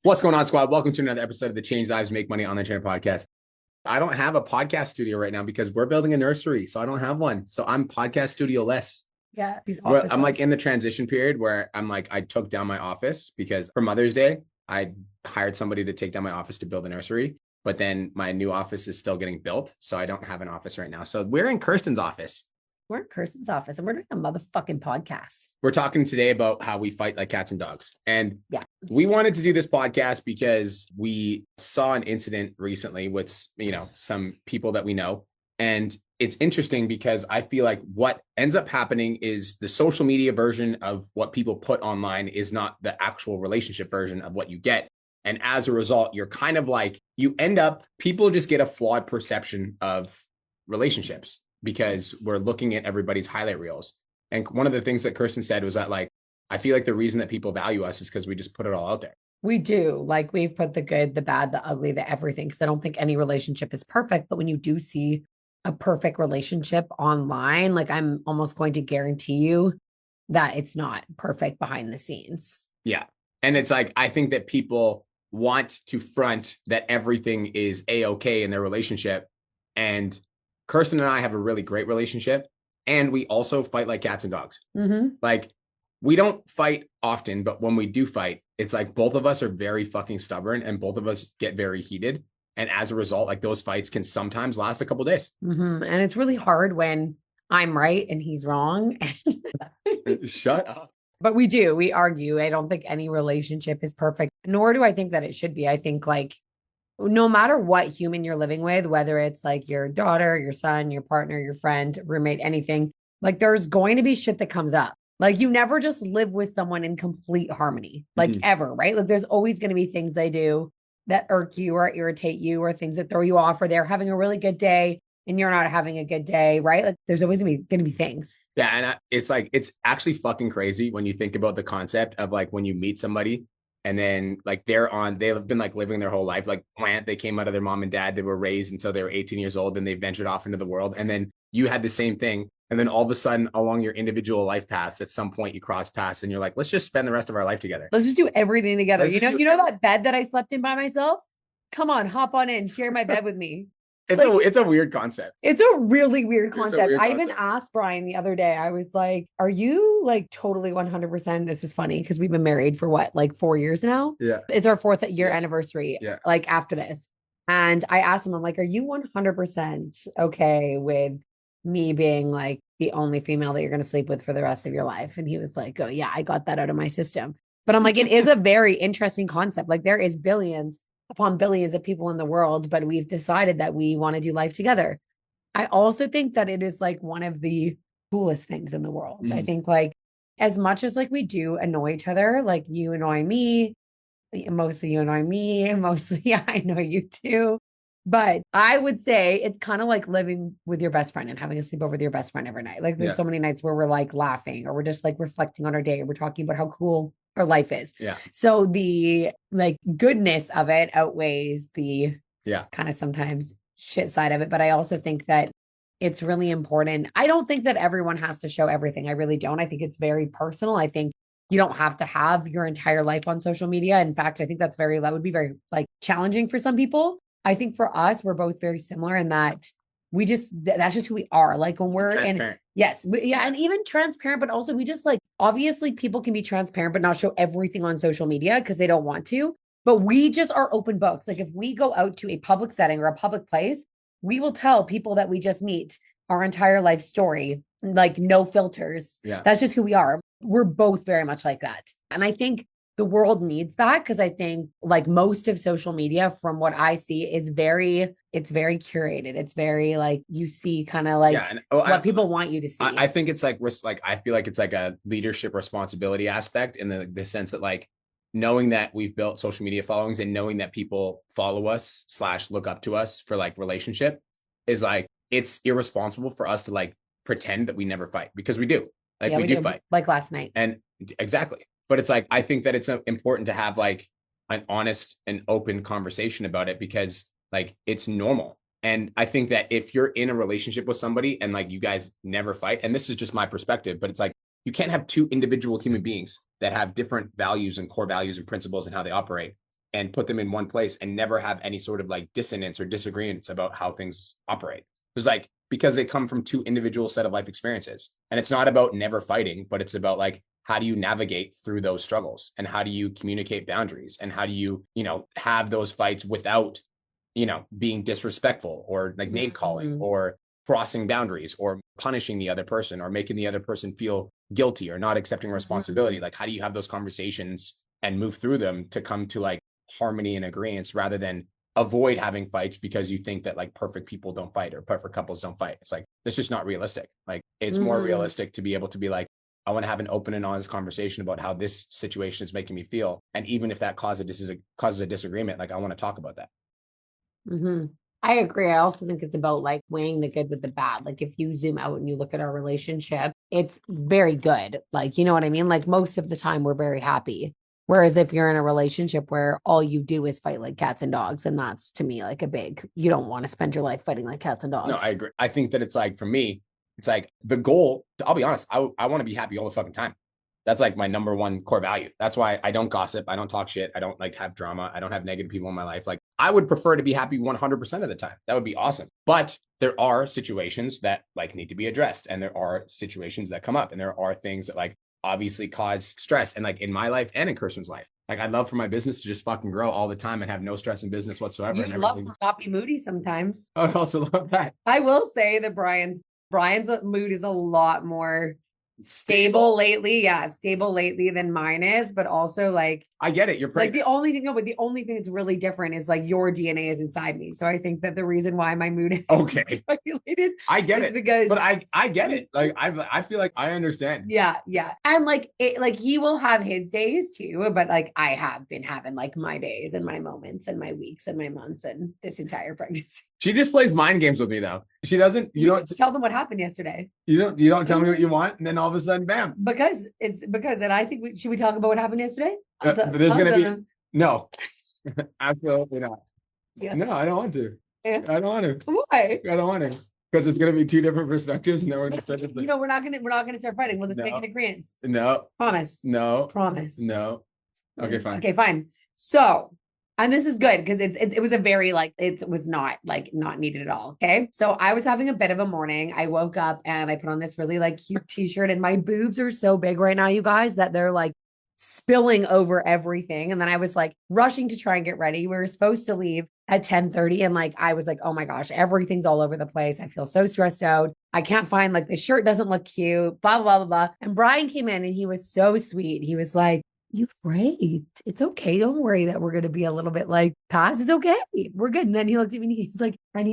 What's going on, squad? Welcome to another episode of the Change Lives Make Money Online Trainer podcast. I don't have a podcast studio right now because we're building a nursery, so I don't have one. So I'm podcast studio less. Yeah, I'm like in the transition period where I'm like, I took down my office because for Mother's Day, I hired somebody to take down my office to build a nursery. But then my new office is still getting built, so I don't have an office right now. So we're in Kirsten's office. We're in Kirsten's office and we're doing a motherfucking podcast. We're talking today about how we fight like cats and dogs. And we wanted to do this podcast because we saw an incident recently with, some people that we know. And it's interesting because I feel like what ends up happening is the social media version of what people put online is not the actual relationship version of what you get. And as a result, you're kind of like, people just get a flawed perception of relationships because we're looking at everybody's highlight reels. And one of the things that Kirsten said was that, like, I feel like the reason that people value us is because we just put it all out there. We do. Like, we've put the good, the bad, the ugly, the everything. Because I don't think any relationship is perfect. But when you do see a perfect relationship online, like, I'm almost going to guarantee you that it's not perfect behind the scenes. Yeah. And it's like, I think that people want to front that everything is A-okay in their relationship. And Kirsten and I have a really great relationship, and we also fight like cats and dogs. Mm-hmm. Like, we don't fight often, but when we do fight, it's like both of us are very fucking stubborn and both of us get very heated. And as a result, like, those fights can sometimes last a couple of days. Mm-hmm. And it's really hard when I'm right and he's wrong. Shut up. But we argue. I don't think any relationship is perfect, nor do I think that it should be. I think, like, no matter what human you're living with, whether it's like your daughter, your son, your partner, your friend, roommate, anything, like, there's going to be shit that comes up. Like, you never just live with someone in complete harmony, like, ever, right? Like, there's always going to be things they do that irk you or irritate you or things that throw you off, or they're having a really good day and you're not having a good day, right? Like, there's always going to be things. Yeah. And it's like, it's actually fucking crazy when you think about the concept of, like, when you meet somebody and then, like, they've been, like, living their whole life, like, they came out of their mom and dad, they were raised until they were 18 years old, and they ventured off into the world. And then you had the same thing. And then all of a sudden, along your individual life paths, at some point you cross paths and you're like, let's just spend the rest of our life together. Let's just do everything together. You know that bed that I slept in by myself? Come on, hop on in, share my bed with me. It's a weird concept. It's a really weird concept. I even asked Brian the other day, I was like, are you, like, totally 100%? This is funny because we've been married for what, like 4 years now? Yeah. It's our 4th year anniversary. Yeah. Like, after this. And I asked him, I'm like, are you 100% okay with me being, like, the only female that you're going to sleep with for the rest of your life? And he was like, oh yeah, I got that out of my system. But I'm like, it is a very interesting concept. Like, there is billions upon billions of people in the world, but we've decided that we want to do life together. I also think that it is, like, one of the coolest things in the world. I think, like, as much as, like, we do annoy each other, like, you annoy me, mostly you annoy me, and mostly I annoy you too. But I would say it's kind of like living with your best friend and having a sleepover with your best friend every night. Like, there's so many nights where we're, like, laughing, or we're just, like, reflecting on our day, or we're talking about how cool our life is. Yeah. So the, like, goodness of it outweighs the kind of sometimes shit side of it. But I also think that it's really important. I don't think that everyone has to show everything. I really don't. I think it's very personal. I think you don't have to have your entire life on social media. In fact, I think that would be very, like, challenging for some people. I think for us, we're both very similar in that that's just who we are. Like, when we're transparent. And even transparent, but also we just, like, obviously people can be transparent, but not show everything on social media because they don't want to. But we just are open books. Like, if we go out to a public setting or a public place, we will tell people that we just meet our entire life story, like, no filters. Yeah. That's just who we are. We're both very much like that. And I think the world needs that, because I think, like, most of social media, from what I see, is it's very curated. It's very, like, you see kind of like what people want you to see. I think it's like, I feel like it's like a leadership responsibility aspect in the sense that, like, knowing that we've built social media followings and knowing that people follow us / look up to us for, like, relationship is, like, it's irresponsible for us to, like, pretend that we never fight, because we do. Like, we do fight. Like last night. And exactly. But it's like, I think that it's important to have, like, an honest and open conversation about it, because, like, it's normal. And I think that if you're in a relationship with somebody and, like, you guys never fight, and this is just my perspective, but it's like, you can't have two individual human beings that have different values and core values and principles and how they operate and put them in one place and never have any sort of like dissonance or disagreements about how things operate. It's like, because they come from two individual set of life experiences. And it's not about never fighting, but it's about like, how do you navigate through those struggles, and how do you communicate boundaries, and how do you, have those fights without, being disrespectful or like name calling or crossing boundaries or punishing the other person or making the other person feel guilty or not accepting responsibility. Like, how do you have those conversations and move through them to come to like harmony and agreement, rather than avoid having fights because you think that like perfect people don't fight or perfect couples don't fight? It's like, it's just not realistic. Like, it's more realistic to be able to be like, I want to have an open and honest conversation about how this situation is making me feel. And even if that causes a disagreement, like, I want to talk about that. I agree. I also think it's about like weighing the good with the bad. Like, if you zoom out and you look at our relationship, it's very good. Like, you know what I mean? Like, most of the time we're very happy. Whereas if you're in a relationship where all you do is fight like cats and dogs, and that's, to me, like you don't want to spend your life fighting like cats and dogs. No, I agree. I think that it's like, for me, it's like the goal, I'll be honest, I want to be happy all the fucking time. That's like my number one core value. That's why I don't gossip. I don't talk shit. I don't like have drama. I don't have negative people in my life. Like, I would prefer to be happy 100% of the time. That would be awesome. But there are situations that like need to be addressed. And there are situations that come up, and there are things that like obviously cause stress. And like in my life and in Kirsten's life, like, I'd love for my business to just fucking grow all the time and have no stress in business whatsoever. You love to not be moody sometimes. I would also love that. I will say that Brian's mood is a lot more stable lately. Yeah, stable lately than mine is, but also like, I get it. You're like the only thing that's really different is like your DNA is inside me. So I think that the reason why my mood is regulated, I get it, because, but I get it. Like, I feel like I understand. Yeah. And like he will have his days too, but like I have been having like my days and my moments and my weeks and my months and this entire pregnancy. She just plays mind games with me though. She doesn't. You don't tell them what happened yesterday. You don't tell me what you want, and then all of a sudden, bam. Because and I think should we talk about what happened yesterday? There's going to be no, absolutely not. Yeah. No, I don't want to. Yeah. I don't want to. Why? I don't want to, because it's going to be two different perspectives, and then we're going to we're not going to start fighting. We'll just make an agreement. No. Promise. No. Promise. No. Okay, fine. Okay, fine. So, and this is good because it was a very like, it was not needed at all. Okay. So I was having a bit of a morning. I woke up and I put on this really like cute t-shirt, and my boobs are so big right now, you guys, that they're like spilling over everything. And then I was like rushing to try and get ready. We were supposed to leave at 10:30. And like, I was like, oh my gosh, everything's all over the place. I feel so stressed out. I can't find, like, the shirt doesn't look cute, blah, blah, blah, blah. And Brian came in and he was so sweet. He was like, "You great. It's okay. Don't worry that we're going to be a little bit like past. It's okay. We're good." And then he looked at me and he's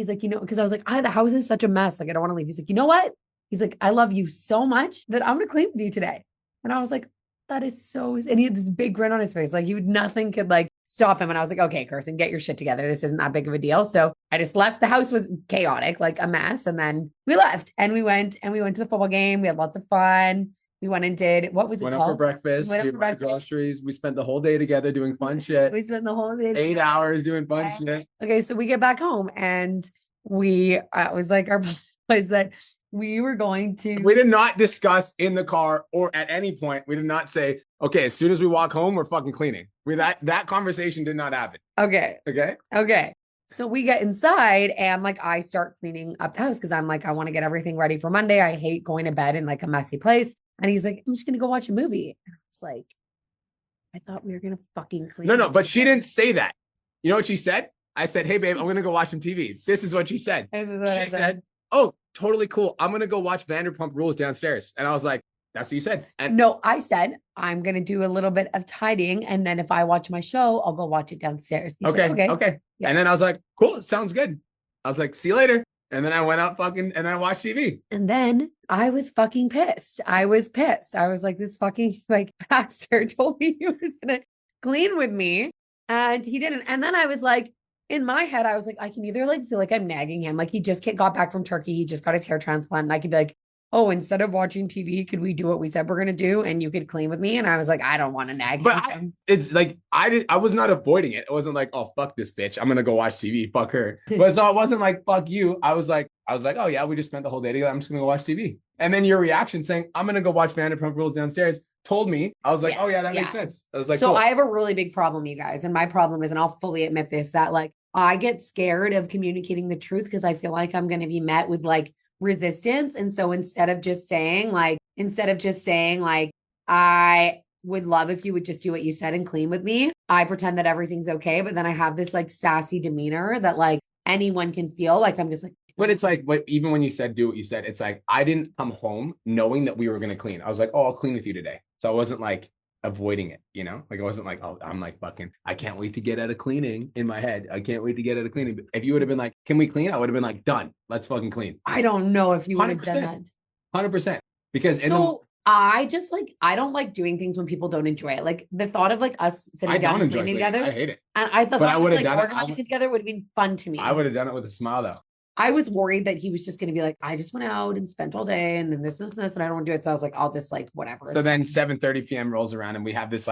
like, because I was like, the house is such a mess. Like, I don't want to leave. He's like, you know what? He's like, I love you so much that I'm going to clean with you today. And I was like, that is so, and he had this big grin on his face. Like, nothing could like stop him. And I was like, okay, Kirsten, get your shit together. This isn't that big of a deal. So I just left. The house was chaotic, like a mess. And then we left and we went to the football game. We had lots of fun. We went and did, what was it called? Went up for breakfast. We bought groceries. We spent the whole day together doing fun shit. We spent the whole day. 8 hours doing fun shit. Okay, so we get back home and we was like, our was that we were going to. We did not discuss in the car or at any point. We did not say, okay, as soon as we walk home, we're fucking cleaning. That conversation did not happen. Okay. So we get inside and like I start cleaning up the house because I'm like, I want to get everything ready for Monday. I hate going to bed in like a messy place. And he's like, I'm just going to go watch a movie. And I was like, I thought we were going to fucking clean. No, but she didn't say that. You know what she said? I said, hey, babe, I'm going to go watch some TV. This is what she said. She said, oh, totally cool. I'm going to go watch Vanderpump Rules downstairs. And I was like, that's what you said. And no, I said, I'm going to do a little bit of tidying. And then if I watch my show, I'll go watch it downstairs. Okay. Yes. And then I was like, cool, sounds good. I was like, see you later. And then I went out and I watched TV. And then I was fucking pissed. I was like, this fucking like pastor told me he was going to clean with me and he didn't. And then I was like, in my head, I was like, I can either like feel like I'm nagging him. Like he just got back from Turkey. He just got his hair transplant. And I could be like, oh, instead of watching TV, could we do what we said we're going to do? And you could clean with me. And I was like, I don't want to nag. But it's like, I was not avoiding it. It wasn't like, oh, fuck this bitch. I'm going to go watch TV. Fuck her. But so it wasn't like, fuck you. I was like, oh yeah, we just spent the whole day together. I'm just going to go watch TV. And then your reaction saying, I'm going to go watch Vanderpump Rules downstairs, told me, I was like, oh yeah, that makes sense. I was like, so cool. I have a really big problem, you guys. And my problem is, and I'll fully admit this, that like I get scared of communicating the truth because I feel like I'm going to be met with like resistance. And so instead of just saying like, I would love if you would just do what you said and clean with me, I pretend that everything's okay. But then I have this like sassy demeanor that like anyone can feel like I'm just like. But it's like, even when you said do what you said, it's like, I didn't come home knowing that we were going to clean. I was like, oh, I'll clean with you today. So I wasn't like avoiding it, you know, like I wasn't like, oh, I'm like fucking, I can't wait to get out of cleaning in my head. I can't wait to get out of cleaning. But if you would have been like, can we clean? I would have been like, done. Let's fucking clean. I don't know if you would have done that. 100%. Because I just like, I don't like doing things when people don't enjoy it. Like the thought of like us sitting down and cleaning together. I hate it. And I thought that was like organizing together would have been fun to me. I would have done it with a smile though. I was worried that he was just going to be like, I just went out and spent all day and then this, and I don't want to do it. So I was like, I'll just like, whatever. So then 7:30 p.m. rolls around and we have this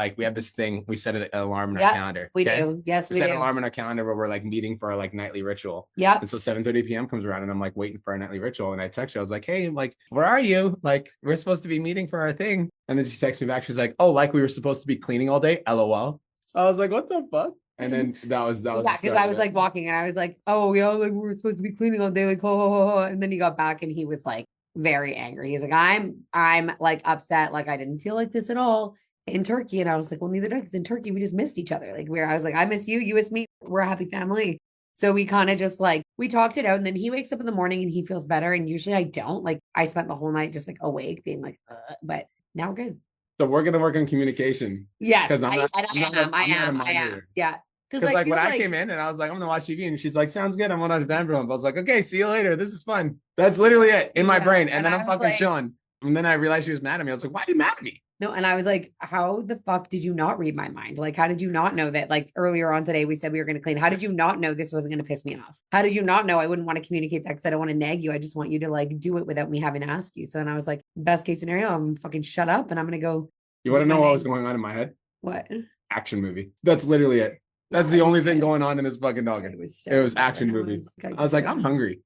thing. We set an alarm in our calendar. We do. Yes, we set an alarm in our calendar where we're like meeting for our like nightly ritual. Yeah. And so 7:30 p.m. comes around and I'm like waiting for our nightly ritual. And I text you, I was like, hey, like, where are you? Like, we're supposed to be meeting for our thing. And then she texts me back. She's like, oh, like we were supposed to be cleaning all day. LOL. I was like, what the fuck? And then that was yeah, because I was like walking and I was like, oh yeah, like we were supposed to be cleaning all day, like oh. And then he got back and he was like very angry. He's like, I'm like upset, like I didn't feel like this at all in Turkey. And I was like, well, neither did I, because in Turkey we just missed each other. Like I was like, I miss you, you miss me, we're a happy family. So we kind of just like we talked it out, and then he wakes up in the morning and he feels better. And usually I don't. Like I spent the whole night just like awake, being like, but now we're good. So we're gonna work on communication. Yes, I am. Yeah. Because like when I came in and I was like, I'm gonna watch TV, and she's like, sounds good, I'm gonna watch Vanderpump. I was like, okay, see you later. This is fun. That's literally it in my brain. And then I'm fucking like, chilling. And then I realized she was mad at me. I was like, why are you mad at me? No, and I was like, how the fuck did you not read my mind? Like, how did you not know that? Like earlier on today, we said we were gonna clean. How did you not know this wasn't gonna piss me off? How did you not know I wouldn't want to communicate that because I don't want to nag you? I just want you to like do it without me having to ask you. So then I was like, best case scenario, I'm fucking shut up and I'm gonna go. You want to know what was going on in my head? What? Action movie. That's literally it. That's the only thing going on in this fucking dog. It was action movie. I was like, I'm hungry.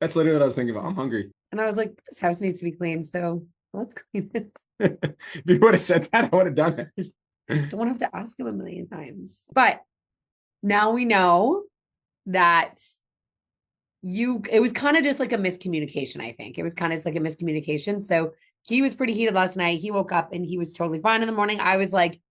That's literally what I was thinking about. I'm hungry. And I was like, this house needs to be cleaned. So let's clean this. If you would have said that, I would have done it. Don't want to have to ask him a million times. But now we know that it was kind of just like a miscommunication, I think. It was kind of just like a miscommunication. So he was pretty heated last night. He woke up and he was totally fine in the morning. I was like,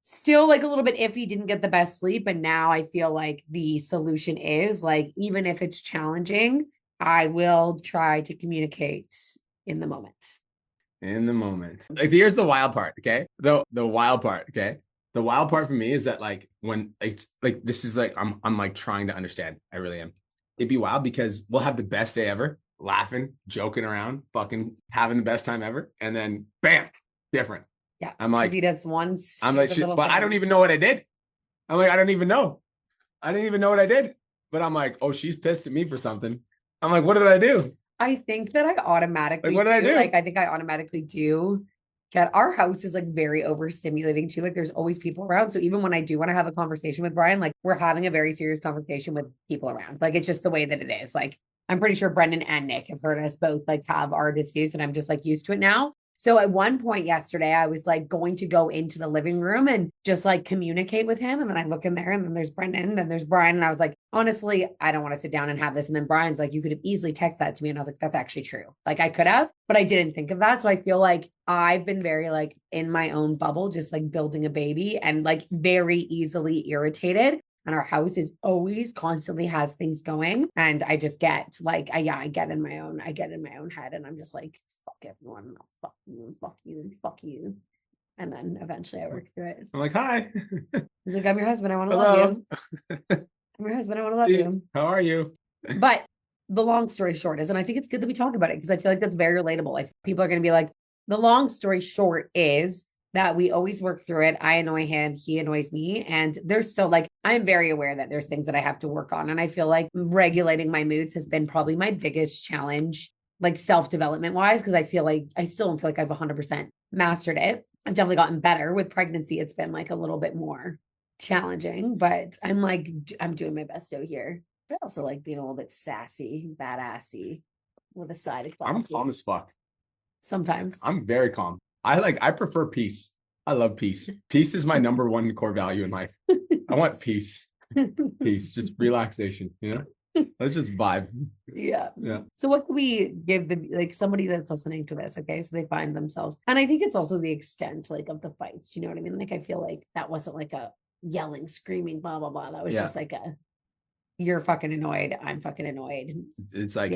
still like a little bit iffy, didn't get the best sleep. And now I feel like the solution is like, even if it's challenging, I will try to communicate in the moment. In the moment. Like, here's the wild part, okay? The wild part, okay? The wild part for me is that like when it's like this is like I'm like trying to understand. I really am. It'd be wild because we'll have the best day ever, laughing, joking around, fucking having the best time ever, and then bam, different. Yeah, I'm like, he does once. I'm like, shit, but I don't even know what I did. I'm like, I don't even know. I didn't even know what I did. But I'm like, oh, she's pissed at me for something. I'm like, what did I do? I think that I automatically like, what did I do? Like, I think I automatically do. Our house is like very overstimulating too. Like there's always people around. So even when I do want to have a conversation with Brian, like we're having a very serious conversation with people around. Like it's just the way that it is. Like I'm pretty sure Brendan and Nick have heard us both like have our disputes, and I'm just like used to it now. So at one point yesterday, I was like going to go into the living room and just like communicate with him. And then I look in there and then there's Brendan, then there's Brian. And I was like, honestly, I don't want to sit down and have this. And then Brian's like, you could have easily texted that to me. And I was like, that's actually true. Like I could have, but I didn't think of that. So I feel like I've been very like in my own bubble, just like building a baby and like very easily irritated. And our house is always constantly has things going. And I just get like, I get in my own head. And I'm just like, fuck everyone. Fuck you. And then eventually I work through it. I'm like, hi. He's like, I'm your husband. I want to love you. I'm your husband. I want to love you. How are you? But the long story short is, and I think it's good that we talk about it because I feel like that's very relatable. Like people are going to be like, the long story short is that we always work through it. I annoy him. He annoys me. And there's so like, I'm very aware that there's things that I have to work on. And I feel like regulating my moods has been probably my biggest challenge, like self-development wise, because I feel like I still don't feel like I've 100% mastered it. I've definitely gotten better with pregnancy. It's been like a little bit more challenging, but I'm like, I'm doing my best out here. I also like being a little bit sassy, badassy with a side of classy. I'm calm as fuck. Sometimes. I'm very calm. I prefer peace. I love peace. Peace is my number one core value in life. I want peace. Peace, just relaxation, you know? Let's just vibe. Yeah. So what can we give them, like somebody that's listening to this, okay? So they find themselves. And I think it's also the extent like of the fights. Do you know what I mean? Like I feel like that wasn't like a yelling, screaming, blah, blah, blah. That was just like you're fucking annoyed. I'm fucking annoyed. It's like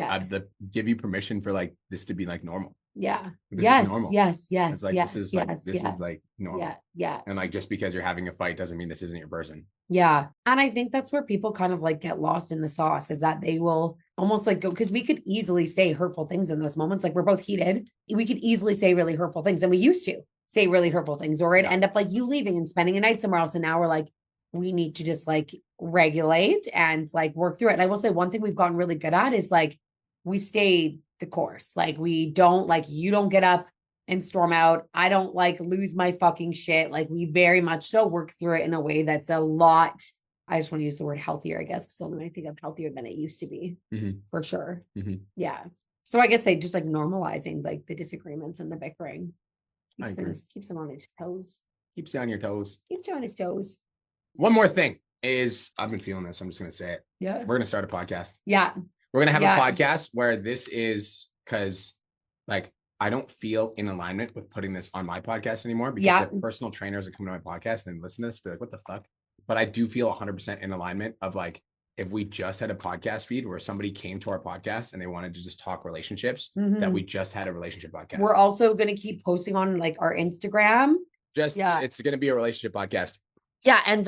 give you permission for like this to be like normal. Yeah. Yes. Yes. Like, yes. This is like normal. Yeah. And like just because you're having a fight doesn't mean this isn't your person. Yeah. And I think that's where people kind of like get lost in the sauce, is that they will almost like go, because we could easily say hurtful things in those moments. Like we're both heated. We could easily say really hurtful things. And we used to say really hurtful things, or it'd end up like you leaving and spending a night somewhere else. And now we're like, we need to just like regulate and like work through it. And I will say one thing we've gotten really good at is like, we stayed the course. Like we don't like, you don't get up and storm out. I don't like lose my fucking shit. Like we very much so work through it in a way that's a lot. I just want to use the word healthier, I guess, because only I think of healthier than it used to be, for sure. Yeah. So I guess I just like normalizing like the disagreements and the bickering keeps them on his toes. Keeps you on your toes. Keeps you on his toes. One more thing is, I've been feeling this. I'm just going to say it. Yeah. We're going to start a podcast. Yeah. We're going to have a podcast where this is, because like, I don't feel in alignment with putting this on my podcast anymore, because the personal trainers are coming to my podcast and listen to this, be like, what the fuck? But I do feel 100% in alignment of like, if we just had a podcast feed where somebody came to our podcast and they wanted to just talk relationships, that we just had a relationship podcast. We're also going to keep posting on like our Instagram. It's going to be a relationship podcast. Yeah. And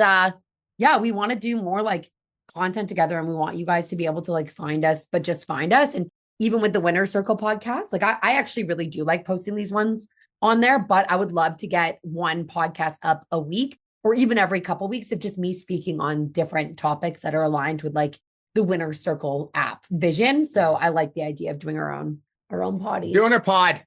we want to do more like content together, and we want you guys to be able to like find us, but just find us. And even with the Winner's Circle podcast, like I actually really do like posting these ones on there, but I would love to get one podcast up a week, or even every couple of weeks, of just me speaking on different topics that are aligned with like the Winner's Circle app vision. So I like the idea of doing our own potty. Doing our pod.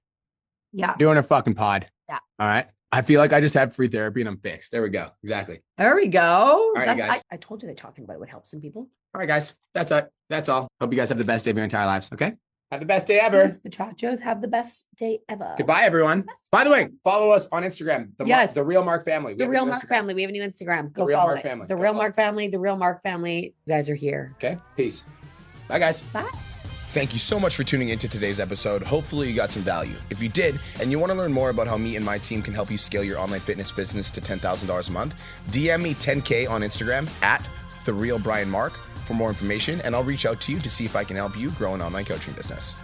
Yeah. Doing our fucking pod. Yeah. All right. I feel like I just had free therapy and I'm fixed. There we go. Exactly. There we go. All right, guys. I told you that talking about it would help some people. All right, guys. That's it. That's all. Hope you guys have the best day of your entire lives. Okay. Have the best day ever. Yes, Bachachos, have the best day ever. Goodbye, everyone. By the way, follow us on Instagram. The Real Mark Family. The Real Mark Family. We have a new Instagram. Go follow it. The Real Mark Family. The Real Mark Family. You guys are here. Okay. Peace. Bye, guys. Bye. Thank you so much for tuning into today's episode. Hopefully you got some value. If you did, and you want to learn more about how me and my team can help you scale your online fitness business to $10,000 a month, DM me 10K on Instagram at TheRealBrianMark for more information, and I'll reach out to you to see if I can help you grow an online coaching business.